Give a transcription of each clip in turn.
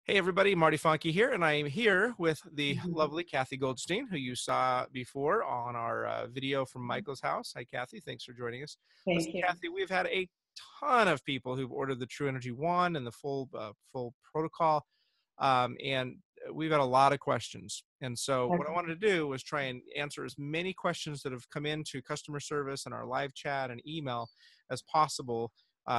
Hey everybody, Marty Funky here, and I am here with the lovely Kathy Goldstein, who you saw before on our video from Michael's house. Hi Kathy, thanks for joining us. Listen, Thank you. Kathy, we've had a ton of people who've ordered the Tru Energy Wand and the full protocol, and we've had a lot of questions. And so what I Okay. wanted to do was try and answer as many questions that have come into customer service and our live chat and email as possible,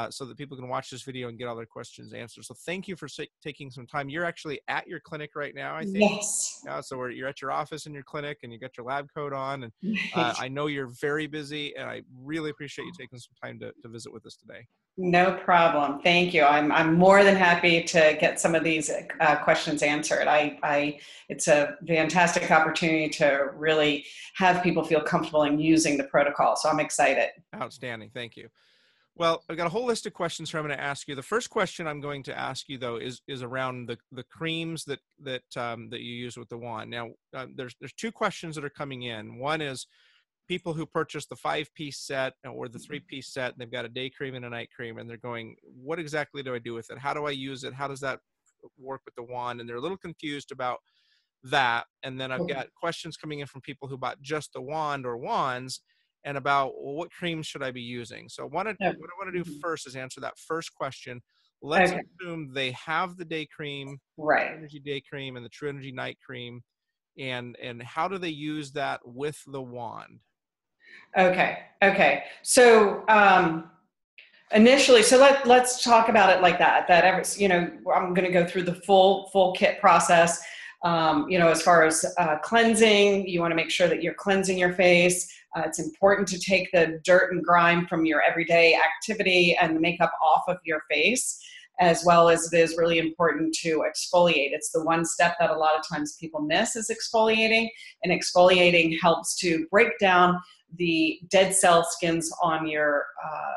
so that people can watch this video and get all their questions answered. So thank you for taking some time. You're actually at your clinic right now, I think. Yes. Yeah, so you're at your office in your clinic and you got your lab coat on. And Right. I know you're very busy, and I really appreciate you taking some time to visit with us today. No problem. Thank you. I'm more than happy to get some of these questions answered. It's a fantastic opportunity to really have people feel comfortable in using the protocol. So I'm excited. Outstanding. Thank you. Well, I've got a whole list of questions here I'm going to ask you. The first question I'm going to ask you, though, is around the creams that you use with the wand. Now, there's two questions that are coming in. One is people who purchase the 5-piece set or the 3-piece set, and they've got a day cream and a night cream, and they're going, what exactly do I do with it? How do I use it? How does that work with the wand? And they're a little confused about that. And then I've got questions coming in from people who bought just the wand or wands, and about, well, what creams should I be using? So what I want to do first is answer that first question. Let's Okay. assume they have the day cream, Right. Energy Day Cream, and the Tru Energy Night Cream, and how do they use that with the wand? Okay. Okay. So initially, so let's talk about it like that. I'm going to go through the full kit process. As far as cleansing, you want to make sure that you're cleansing your face. It's important to take the dirt and grime from your everyday activity and makeup off of your face, as well as it is really important to exfoliate. It's the one step that a lot of times people miss is exfoliating, and exfoliating helps to break down the dead cell skins on your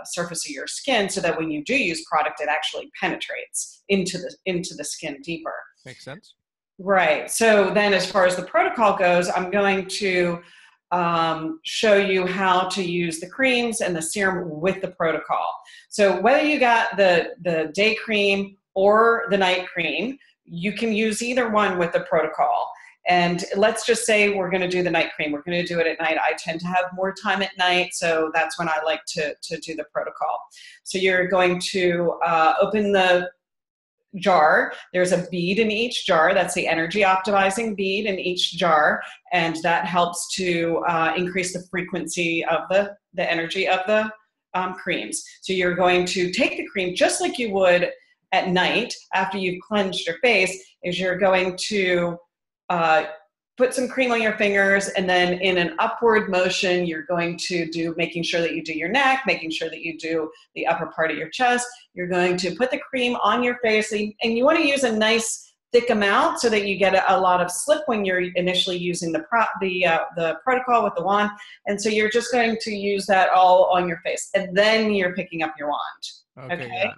surface of your skin, so that when you do use product, it actually penetrates into the skin deeper. Makes sense. Right. So then as far as the protocol goes, I'm going to show you how to use the creams and the serum with the protocol. So whether you got the day cream or the night cream, you can use either one with the protocol. And let's just say we're going to do the night cream. We're going to do it at night. I tend to have more time at night, so that's when I like to do the protocol. So you're going to open the jar. There's a bead in each jar. That's the energy optimizing bead in each jar, and that helps to increase the frequency of the energy of the creams. So you're going to take the cream just like you would at night after you've cleansed your face. Is you're going to put some cream on your fingers, and then in an upward motion, you're going to making sure that you do your neck, making sure that you do the upper part of your chest. You're going to put the cream on your face, and you want to use a nice thick amount so that you get a lot of slip when you're initially using the protocol with the wand. And so you're just going to use that all on your face, and then you're picking up your wand. Okay. Okay.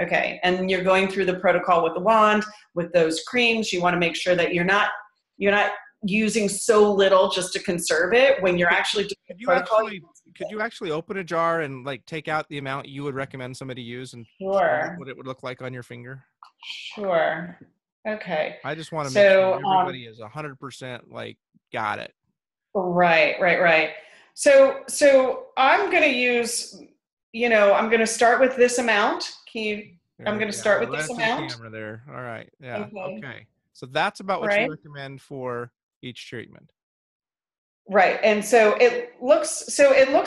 Okay. And you're going through the protocol with the wand, with those creams. You want to make sure that you're not using so little just to conserve it when you're actually doing the protocol. Could you actually open a jar and like take out the amount you would recommend somebody use and Sure. what it would look like on your finger? Sure. Okay. I just want to make sure everybody is 100% like got it. Right. So I'm going to use, I'm going to start with this amount. I'm going to start with this amount. Camera there. All right. Yeah. Okay. So that's about what Right. you recommend for each treatment. Right. And so it looks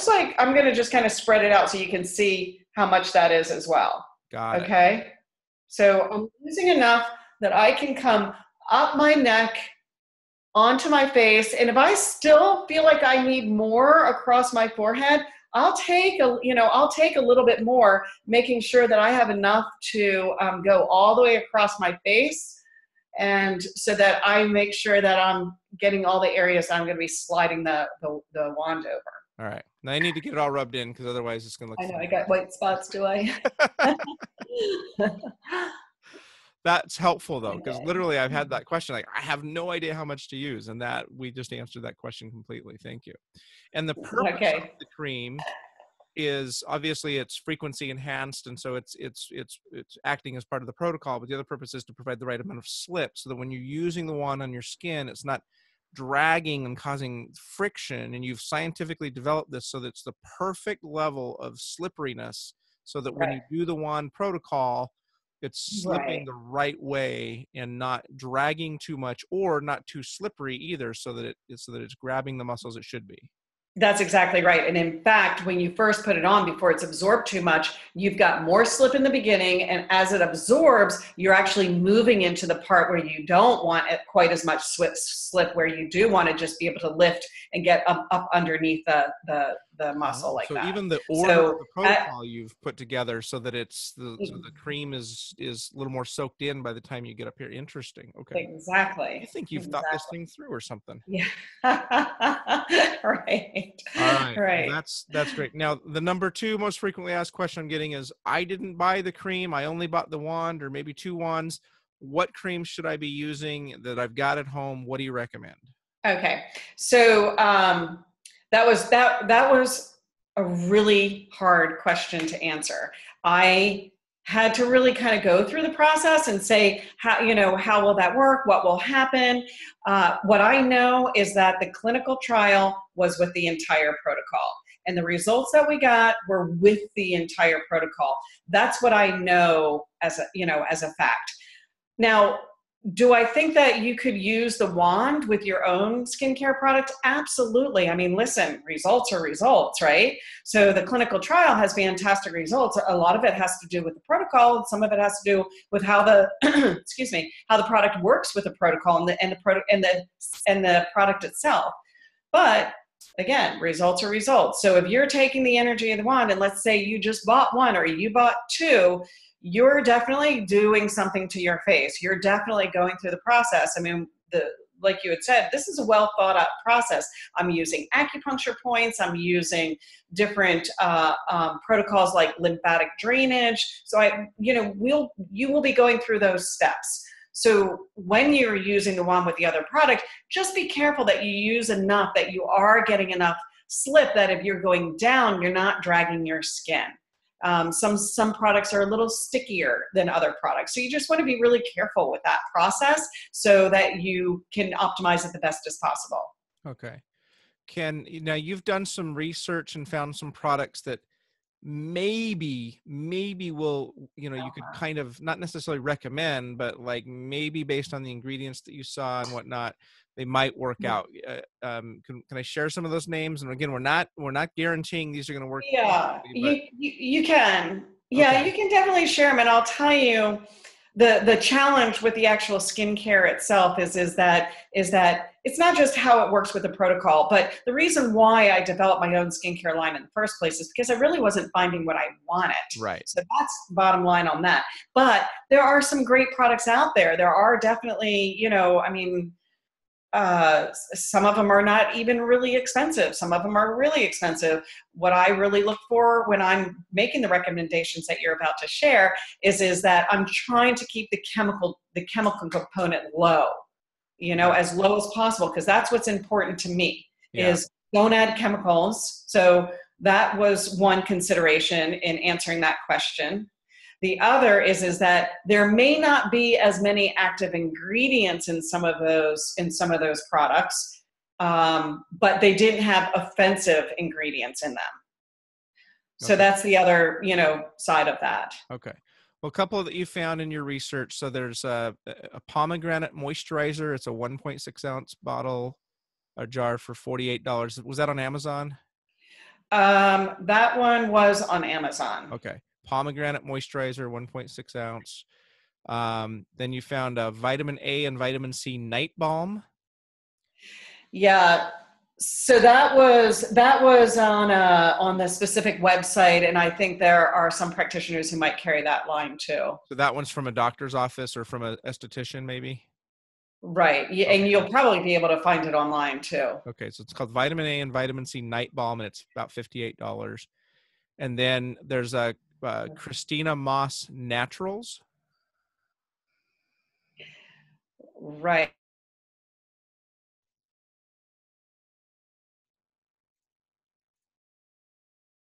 like I'm going to just kind of spread it out so you can see how much that is as well. Got it. Okay. So I'm using enough that I can come up my neck onto my face. And if I still feel like I need more across my forehead, I'll take a little bit more, making sure that I have enough to go all the way across my face. And so that I make sure that I'm getting all the areas that I'm going to be sliding the wand over. All right. Now I need to get it all rubbed in, because otherwise it's going to look I know, I got white spots, do I? That's helpful though, because literally I've had that question, like I have no idea how much to use, and that we just answered that question completely. Thank you. And the purpose of the cream is obviously it's frequency enhanced, and so it's acting as part of the protocol. But the other purpose is to provide the right amount of slip, so that when you're using the wand on your skin, it's not dragging and causing friction. And you've scientifically developed this so that it's the perfect level of slipperiness, so that when Right. you do the wand protocol, it's slipping Right. the right way and not dragging too much or not too slippery either, so that it's grabbing the muscles it should be. That's exactly right. And in fact, when you first put it on, before it's absorbed too much, you've got more slip in the beginning. And as it absorbs, you're actually moving into the part where you don't want it quite as much slip, where you do want to just be able to lift and get up underneath the muscle like So that. even the order of So the protocol you've put together, so that so the cream is a little more soaked in by the time you get up here. Interesting. Okay. I exactly. think you've thought this Exactly. thing through or something. Yeah. Right. All right. Well, Right. that's great. Now, the number two most frequently asked question I'm getting is, I didn't buy the cream. I only bought the wand or maybe two wands. What cream should I be using that I've got at home? What do you recommend? Okay. So that was a really hard question to answer. I had to really kind of go through the process and say, how will that work? What will happen? What I know is that the clinical trial was with the entire protocol, and the results that we got were with the entire protocol. That's what I know as a fact. Now, do I think that you could use the wand with your own skincare product? Absolutely. I mean, listen, results are results, right? So the clinical trial has fantastic results. A lot of it has to do with the protocol, and some of it has to do with how the excuse me, how the product works with the protocol and the product itself. But again, results are results. So if you're taking the energy of the wand, and let's say you just bought one or you bought two, you're definitely doing something to your face. You're definitely going through the process. I mean, like you had said, this is a well thought out process. I'm using acupuncture points. I'm using different protocols like lymphatic drainage. So you will be going through those steps. So when you're using the one with the other product, just be careful that you use enough, that you are getting enough slip, that if you're going down, you're not dragging your skin. Some products are a little stickier than other products. So you just want to be really careful with that process so that you can optimize it the best as possible. Okay. Now you've done some research and found some products that maybe will, you could kind of not necessarily recommend, but like maybe based on the ingredients that you saw and whatnot, they might work out. Can I share some of those names? And again, we're not guaranteeing these are going to work Yeah, perfectly, but you can. Yeah, okay. you can definitely share them. And I'll tell you, the challenge with the actual skincare itself is that it's not just how it works with the protocol, but the reason why I developed my own skincare line in the first place is because I really wasn't finding what I wanted. Right. So that's the bottom line on that. But there are some great products out there. There are definitely, I mean, some of them are not even really expensive. Some of them are really expensive. What I really look for when I'm making the recommendations that you're about to share is that I'm trying to keep the chemical component low, Right. as low as possible, because that's what's important to me. Yeah. Is don't add chemicals. So that was one consideration in answering that question. The other is that there may not be as many active ingredients in some of those products, but they didn't have offensive ingredients in them. So Okay. that's the other side of that. Okay. Well, a couple that you found in your research. So there's a pomegranate moisturizer. It's a 1.6 ounce bottle, a jar for $48. Was that on Amazon? That one was on Amazon. Okay. Pomegranate moisturizer, 1.6 ounce. Then you found a vitamin A and vitamin C night balm. Yeah. So that was on the specific website, and I think there are some practitioners who might carry that line too. So that one's from a doctor's office or from a esthetician, maybe. Right. Yeah, and Okay. you'll probably be able to find it online too. Okay. So it's called vitamin A and vitamin C night balm, and it's about $58. And then there's a Christina Moss Naturals. Right.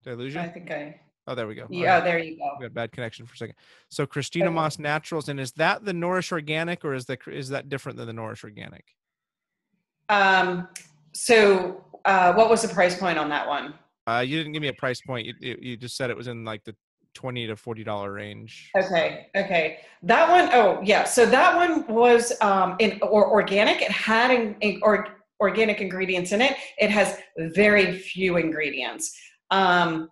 Did I lose you? I think I, Oh, there we go. Oh, yeah, there you go. we got bad connection for a second. So Christina Okay. Moss Naturals, and is that the Nourish Organic, or is that different than the Nourish Organic? Um, so what was the price point on that one? You didn't give me a price point. You just said it was in like the $20 to $40 range. Okay, okay. That one, oh yeah. So that one was organic. It had organic ingredients in it. It has very few ingredients. Um,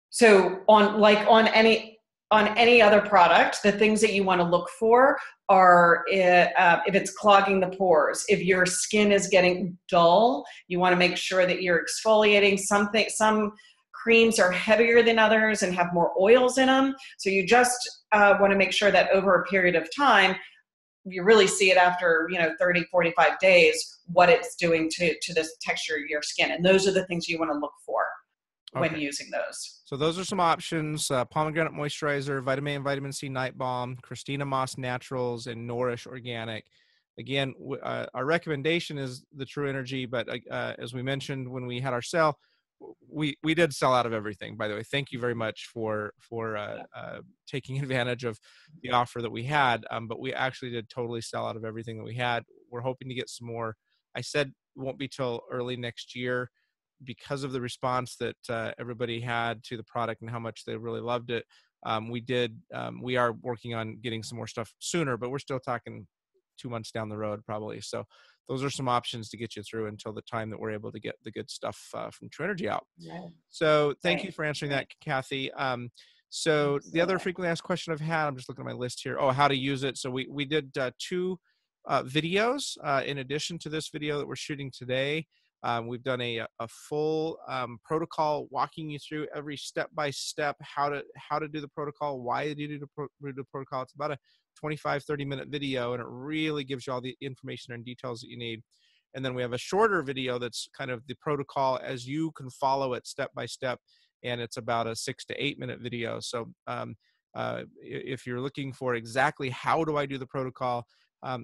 so on any other product, the things that you want to look for are if it's clogging the pores, if your skin is getting dull, you want to make sure that you're exfoliating. Some creams are heavier than others and have more oils in them. So you just want to make sure that over a period of time, you really see it after 30, 45 days, what it's doing to the texture of your skin. And those are the things you want to look for when Okay. using those. So those are some options: pomegranate moisturizer, vitamin A and vitamin C night balm, Christina Moss Naturals, and Nourish Organic. Again, our recommendation is the Tru Energy, but as we mentioned when we had our sale, we did sell out of everything. By the way, thank you very much for taking advantage of the offer that we had. But we actually did totally sell out of everything that we had. We're hoping to get some more. I said it won't be till early next year, because of the response that everybody had to the product and how much they really loved it. We are working on getting some more stuff sooner, but we're still talking 2 months down the road probably. So those are some options to get you through until the time that we're able to get the good stuff from Tru Energy out. Right. So thank you Right. for answering Right. that, Kathy. So the other Absolutely. frequently asked question I've had, I'm just looking at my list here. Oh, how to use it. So we did 2 videos in addition to this video that we're shooting today. We've done a full protocol walking you through every step by step how to do the protocol, why do you do the protocol. It's about a 25-30 minute video, and it really gives you all the information and details that you need. And then we have a shorter video that's kind of the protocol as you can follow it step by step, and it's about a 6 to 8 minute video. So if you're looking for exactly how do I do the protocol,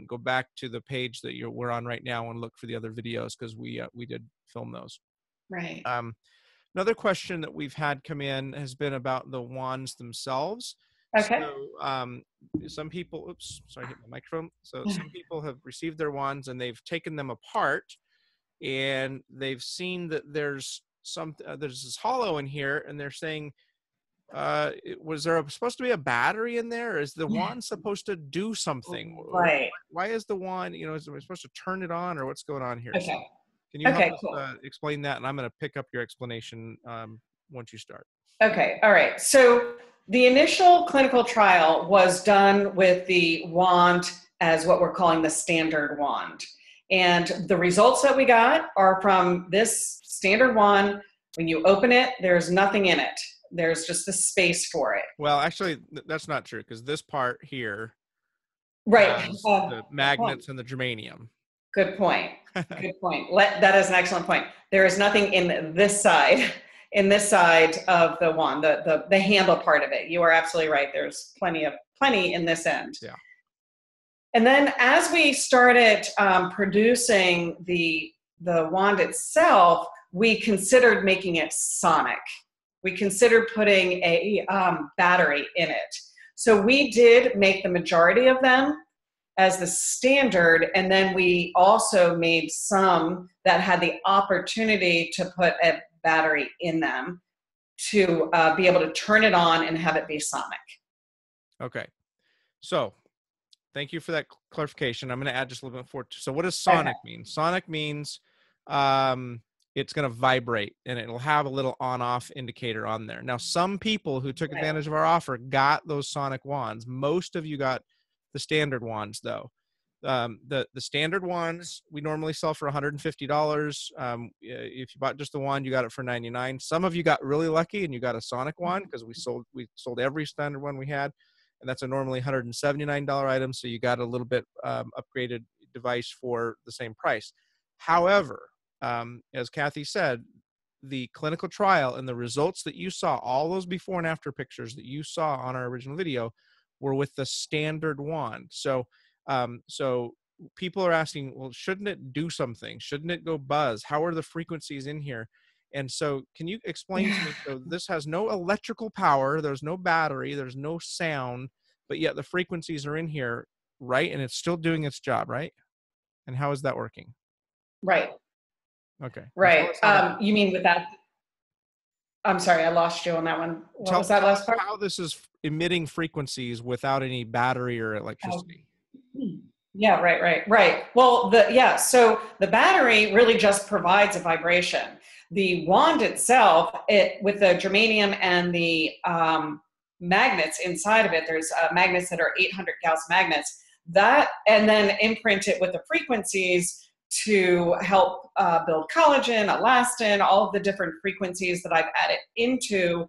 go back to the page that we're on right now and look for the other videos, because we did film those. Right. Another question that we've had come in has been about the wands themselves. Okay. So some people, oops, sorry, I hit my microphone. So some people have received their wands and they've taken them apart, and they've seen that there's this hollow in here, and they're saying, was there supposed to be a battery in there? Is the wand supposed to do something? Right. Why is the wand, is it supposed to turn it on, or what's going on here? So Okay. can you help Okay, us cool. explain that? And I'm going to pick up your explanation once you start. Okay, all right. So the initial clinical trial was done with the wand as what we're calling the standard wand. And the results that we got are from this standard wand. When you open it, there's nothing in it. There's just the space for it. Well, actually, that's not true, because this part here Right. has the Good point. magnets and the germanium. Good point. Good point. That is an excellent point. There is nothing in this side, of the wand, the handle part of it. You are absolutely right. There's plenty in this end. Yeah. And then as we started producing the wand itself, we considered making it sonic. We considered putting a battery in it. So we did make the majority of them as the standard, and then we also made some that had the opportunity to put a battery in them to be able to turn it on and have it be sonic. Okay. So thank you for that clarification. I'm going to add just a little bit more. So what does sonic mean? Sonic means it's going to vibrate, and it'll have a little on-off indicator on there. Now, some people who took advantage of our offer got those sonic wands. Most of you got the standard wands, though. The standard wands we normally sell for $150. If you bought just the wand, you got it for $99. Some of you got really lucky and you got a sonic wand, because we sold every standard one we had, and that's a normally $179 item. So you got a little bit upgraded device for the same price. However, as Kathy said, the clinical trial and the results that you saw, all those before and after pictures that you saw on our original video, were with the standard wand. So people are asking, well, shouldn't it do something? Shouldn't it go buzz? How are the frequencies in here? And so can you explain to me, so this has no electrical power, there's no battery, there's no sound, but yet the frequencies are in here, right? And it's still doing its job, right? And how is that working? Right, Okay. And tell right. us how that, You mean with that? I'm sorry, I lost you on that one. What was that tell last us part? how this is emitting frequencies without any battery or Oh, electricity. yeah, right. Well, so the battery really just provides a vibration. The wand itself, it with the germanium and the magnets inside of it, there's magnets that are 800 Gauss magnets, that, and then imprint it with the frequencies to help build collagen, elastin, all of the different frequencies that I've added into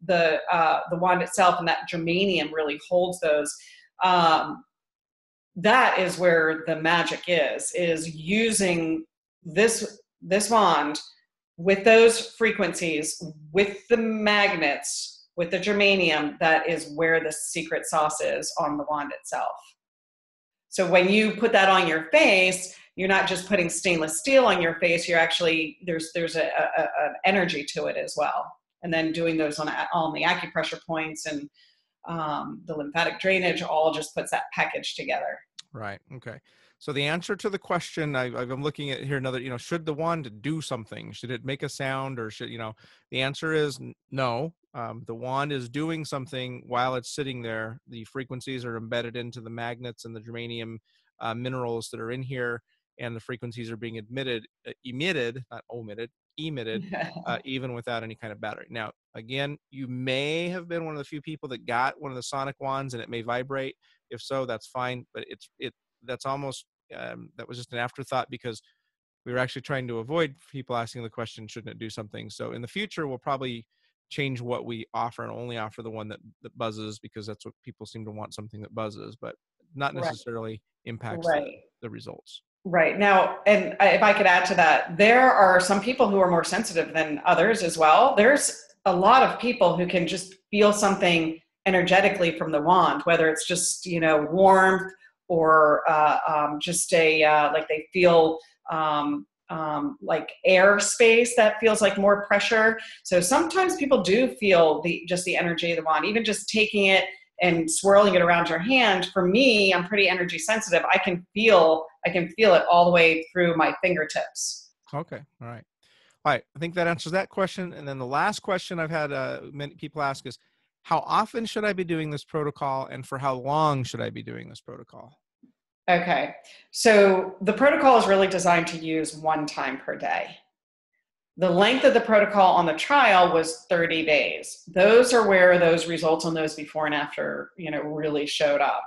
the wand itself, and that germanium really holds those. Um, that is where the magic is using this wand with those frequencies, with the magnets, with the germanium. That is where the secret sauce is on the wand itself. So when you put that on your face, you're not just putting stainless steel on your face, you're actually, there's an energy to it as well. And then doing those on the acupressure points and the lymphatic drainage all just puts that package together. Right. Okay. So the answer to the question I'm looking at here, another, should the wand do something? Should it make a sound, or should, the answer is no. The wand is doing something while it's sitting there. The frequencies are embedded into the magnets and the germanium minerals that are in here, and the frequencies are being emitted, not omitted, emitted, even without any kind of battery. Now, again, you may have been one of the few people that got one of the sonic wands and it may vibrate. If so, that's fine, but that's almost that was just an afterthought, because we were actually trying to avoid people asking the question, shouldn't it do something? So in the future, we'll probably change what we offer and only offer the one that buzzes, because that's what people seem to want, something that buzzes, but not Right, necessarily impacts right. the results. Right. Now, and if I could add to that, there are some people who are more sensitive than others as well. There's a lot of people who can just feel something energetically from the wand, whether it's just, warmth, or just like they feel like air space that feels like more pressure. So sometimes people do feel the energy of the wand, even just taking it and swirling it around your hand. For me, I'm pretty energy sensitive. I can feel it all the way through my fingertips. Okay. All right. All right. I think that answers that question. And then the last question I've had many people ask is, how often should I be doing this protocol, and for how long should I be doing this protocol? Okay. So the protocol is really designed to use one time per day. The length of the protocol on the trial was 30 days. Those are where those results on those before and after, really showed up.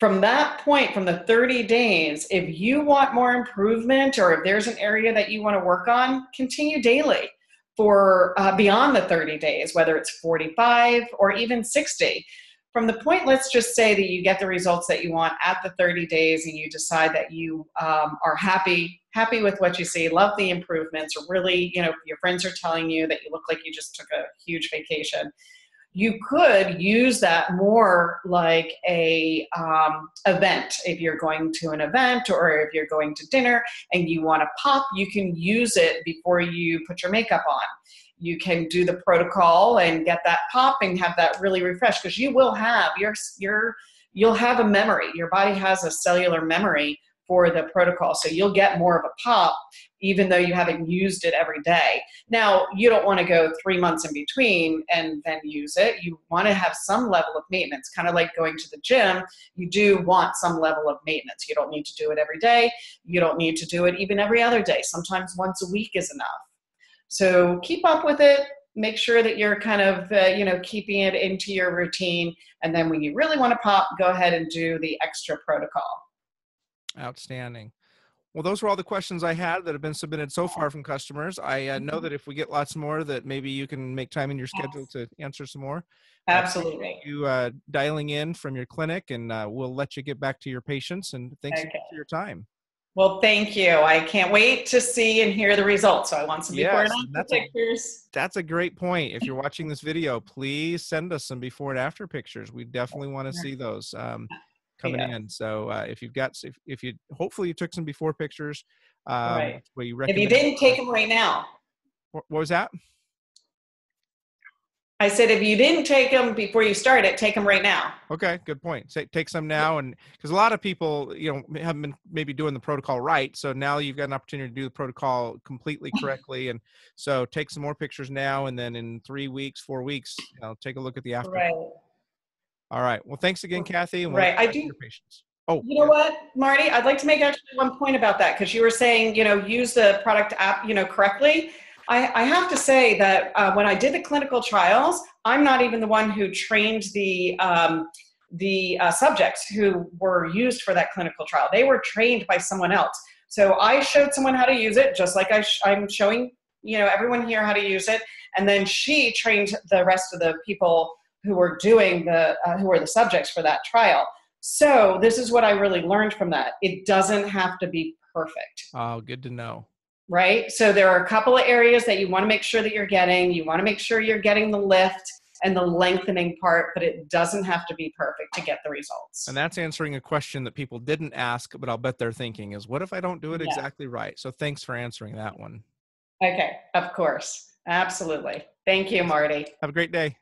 From that point, from the 30 days, if you want more improvement, or if there's an area that you want to work on, continue daily for beyond the 30 days, whether it's 45 or even 60. From the point, let's just say that you get the results that you want at the 30 days, and you decide that you are happy with what you see, love the improvements, or really, your friends are telling you that you look like you just took a huge vacation. You could use that more like a event. If you're going to an event, or if you're going to dinner and you want to pop, you can use it before you put your makeup on. You can do the protocol and get that pop and have that really refreshed, because you will have you'll have a memory. Your body has a cellular memory for the protocol, so you'll get more of a pop even though you haven't used it every day. Now, you don't want to go 3 months in between and then use it. You want to have some level of maintenance, kind of like going to the gym. You do want some level of maintenance. You don't need to do it every day. You don't need to do it even every other day. Sometimes once a week is enough. So keep up with it. Make sure that you're kind of, keeping it into your routine. And then when you really want to pop, go ahead and do the extra protocol. Outstanding. Well, those were all the questions I had that have been submitted so far from customers. I know that if we get lots more, that maybe you can make time in your schedule to answer some more. I appreciate Absolutely. you dialing in from your clinic, and we'll let you get back to your patients. And thanks Okay. for your time. Well, thank you. I can't wait to see and hear the results. So I want some before and Yes, and after pictures. that's a great point. If you're watching this video, please send us some before and after pictures. We definitely want to see those coming Yeah, in. So if you've got, if you, hopefully you took some before pictures, right. which way you If you recommend. didn't, take them right now. What was that? I said, if you didn't take them before you started, take them right now. Okay, good point. Take some now, and because a lot of people, haven't been maybe doing the protocol right, so now you've got an opportunity to do the protocol completely correctly, and so take some more pictures now, and then in 3 weeks, 4 weeks, take a look at the after. Right. All right. Well, thanks again, Kathy, and we'll Right. I do. your patience. Oh, You know what, Marty? I'd like to make actually one point about that, because you were saying, use the product app, correctly. I have to say that when I did the clinical trials, I'm not even the one who trained the subjects who were used for that clinical trial. They were trained by someone else. So I showed someone how to use it, just like I'm showing everyone here how to use it, and then she trained the rest of the people who were doing who were the subjects for that trial. So this is what I really learned from that. It doesn't have to be perfect. oh, good to know. Right? So there are a couple of areas that you want to make sure that you're getting. You want to make sure you're getting the lift and the lengthening part, but it doesn't have to be perfect to get the results. And that's answering a question that people didn't ask, but I'll bet they're thinking is, what if I don't do it exactly right? So thanks for answering that one. Okay, of course. Absolutely. Thank you, Marty. Have a great day.